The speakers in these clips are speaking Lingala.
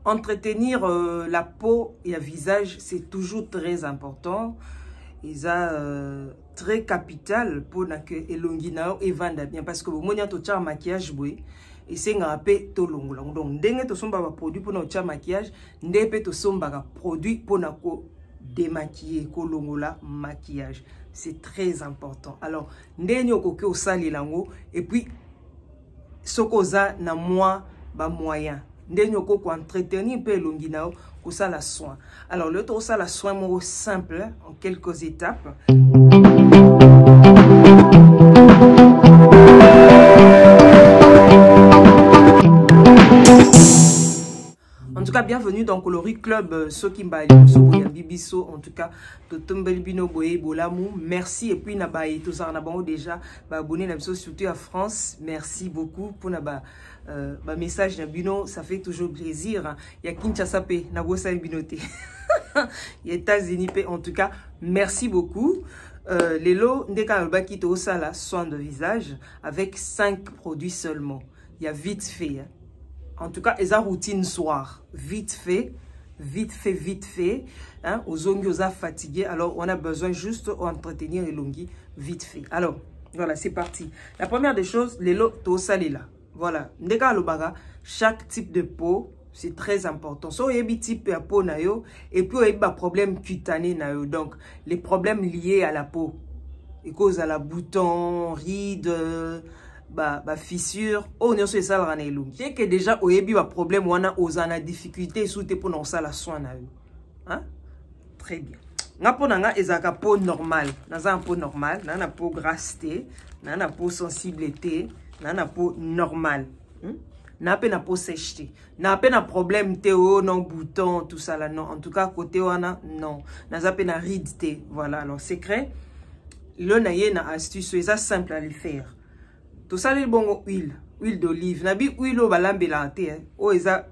entretenir la peau et le visage, c'est toujours très important. Ils ont très capital pour que elongi nao et vanda bien parce que vous avez tout maquillage boy et c'est un peu tout long. Donc dès que tu as produit pour notre maquillage, dès que tu as produit pour notre démaquiller kolongola maquillage, c'est très important. Alors dès que tu sali lango et puis sokoza na moi ba moyen dès que tu entretenir peu elongi nao pour ça la soin. Alors le tout ça la soin mot simple en quelques étapes. En tout cas, bienvenue dans Coloris Club, Sokimbali, Soboya Bibiso, en tout cas, Totombelbino Boye, Bolamou, merci. Et puis, Nabaye, tout ça, on a déjà abonné, surtout à France. Merci beaucoup pour Naba. Message Nabino, ça fait toujours plaisir. Il y a Kinshasa, Nabosa Binoté. Il y a États-Unis, en tout cas, merci beaucoup. Les lots, Ndeka Kito Sala, soin de visage, avec 5 produits seulement. Il y a vite fait. Hein. En tout cas, ils ont routine soir. Vite fait. Hein, aux ongles, aux fatigués. Alors, on a besoin juste d'entretenir les longues vite fait. Alors, voilà, c'est parti. La première des choses, les lots, tout ça, là. Voilà. Chaque type de peau, c'est très important. So, il y a des types de peau, et puis, il y a des problèmes cutanés. Donc, les problèmes liés à la peau. Et cause à la bouton, rides, fissure oh non c'est ça la ranelou c'est que déjà au yebi ba problème wana ozana difficulté soute pour non ça la soin na yo hein très bien nga pona nga ezaka peau normale naza peau normale na peau grasse na peau sensibilité na peau normale na pe na peau sèche na pe na problème oh non bouton tout ça là non en tout cas côté wana non naza pe na ride voilà alors secret le na ye na astuce c'est simple à le faire. Tout ça, les bon huile d'olive. Nabi huile au balambelante. Oh, ça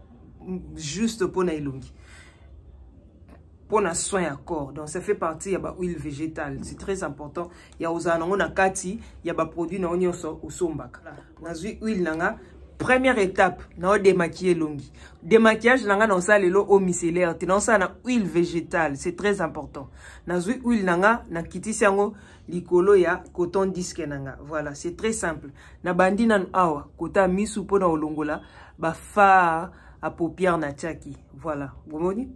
juste pour nailongi. Pour na soin à corps. Donc, ça fait partie, il y a huile végétale. C'est très important. Il y a aux anons, na kati, il y a produit na onyo au sombak. Nazi huile nanga. Première étape, na démaquiller longi. Démaquillage nanga dans ça, les lots au micellaire. Dans ça, na huile végétale. C'est très important. Nazi huile nanga, na kiti siango. Likolo ya coton disque nanga. Voilà, c'est très simple. Na bandi nan awa, kota misu po na olongola, ba fa a paupière na tchaki. Voilà. Gomoni?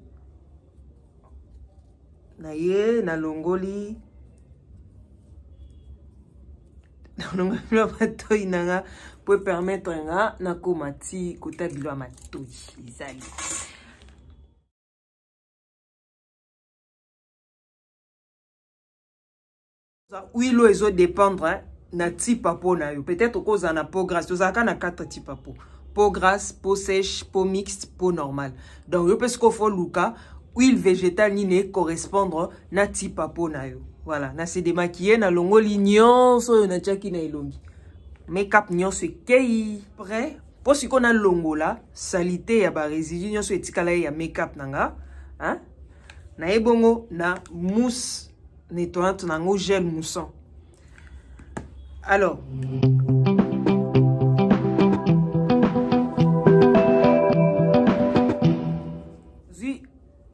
Na ye, na longoli. Na longoli matoi nanga, peut permettre nga, na komati, kota bilwa matoi. Izali. Huile ezo dépendre na type à peau na yo. Peut-être cause en a peau grasse. Vous avez 4 types à peau. Peau grasse, peau sèche, peau mixte, peau normale. Donc yo parce qu'il faut luka huile végétale ni ne correspondre na type à peau na yo. Voilà, na se démaquiller na longo lignon so na tchaki na ilongi. Make-up nyon se kei prêt. Pour si qu'on a longo là, salité ya ba résidu nyon so etikala ya make-up nanga, hein? Na ebongo na mousse nettoyante nango gel moussant. Alors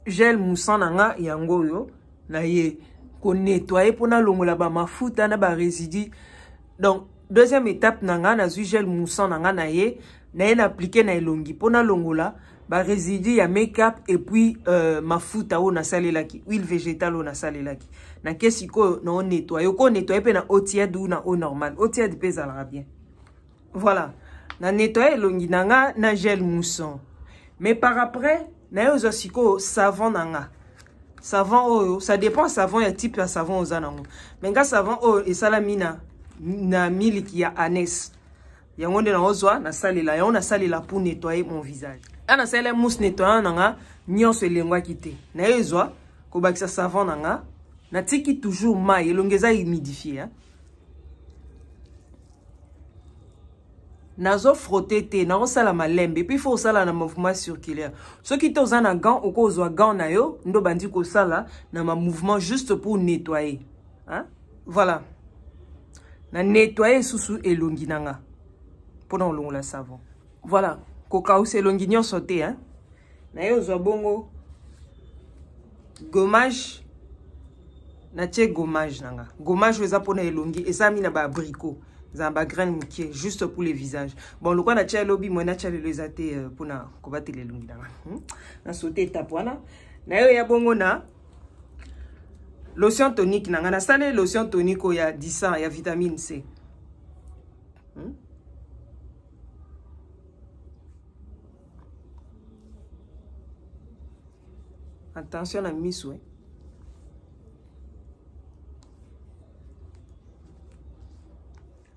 gel moussant nanga yango yo na ye ko nettoyer pour na longola ba mafuta na ba résidu. Donc deuxième étape nanga na gel moussant nanga na ye na appliquer na elongi pour na longola ba résidu ya make-up et puis mafuta o na salelaki huile végétale o na salelaki na kesi ko na on nettoyer ko nettoyer pe na eau tiède ou na eau normale eau tiède pe ça bien. Voilà na nettoyer longi nanga na gel moussant mais par après na yo siko savon nanga savon o ça dépend savon ya type ya savon aux anango mais nga savon o et salamina na miliki ya anes yango nde na ozwa na salela yango na salela pour nettoyer mon visage. Ana sele mousse nettoyant nanga nyonso elengwa kite. Na ezwa ko bakisa savon nanga na tiki toujours mai elongeza humidifier hein. Nazo frotter te na osala malembe puis faut osala na mouvement circulaire. Ce qui toza na gant ou ko ozwa gant na yo ndo bandi ko sala na ma mouvement juste pour nettoyer hein. Voilà. Na nettoyer susu elongi nanga. Pour na longola savon. Voilà. Coca ou c'est l'ongignon sauté, hein. Na yo zo bongo gommage na tie gommage nanga. Gommage eza pona elongi eza mi na ba abricot. Eza ba graine mukie juste pour les visages. Bon le quoi na tie lobi moi na tie le ezate pona ko batela elongi nanga. Na sauter étape wana. Na yo ya bongo na lotion tonique nanga na sale lotion tonique o ya 10 ya vitamine C. Attention à miso.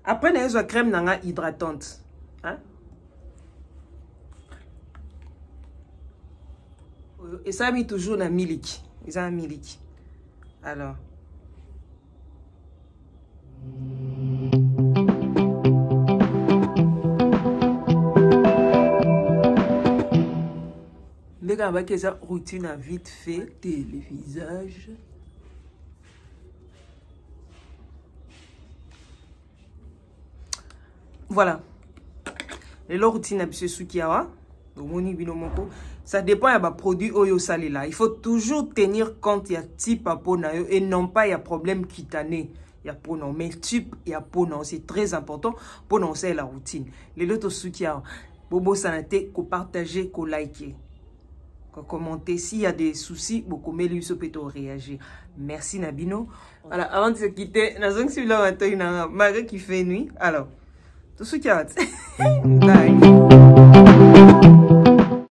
Après, nous avons crème nanga hydratante. Hein? Et ça a mis toujours dans milk. Ils ont un milk. Alors. Les gars, avec ça routine a vite fait le visage. Voilà. Et la routine a bien soukiawa. Ça dépend de produit oyo salé là. Il faut toujours tenir compte il y a type à peau et non pas il y a problème cutané. Il y a peau non, mais type il y a peau non. C'est très important pour non c'est la routine. Les autres soukiawa. Bobo santé ko partager, ko liker. Commenter s'il y a des soucis, beaucoup mais lui peut réagir. Merci Nabino. Alors avant de se quitter, Nazong si là Marie qui fait nuit. Alors tout ce qui a. Bye.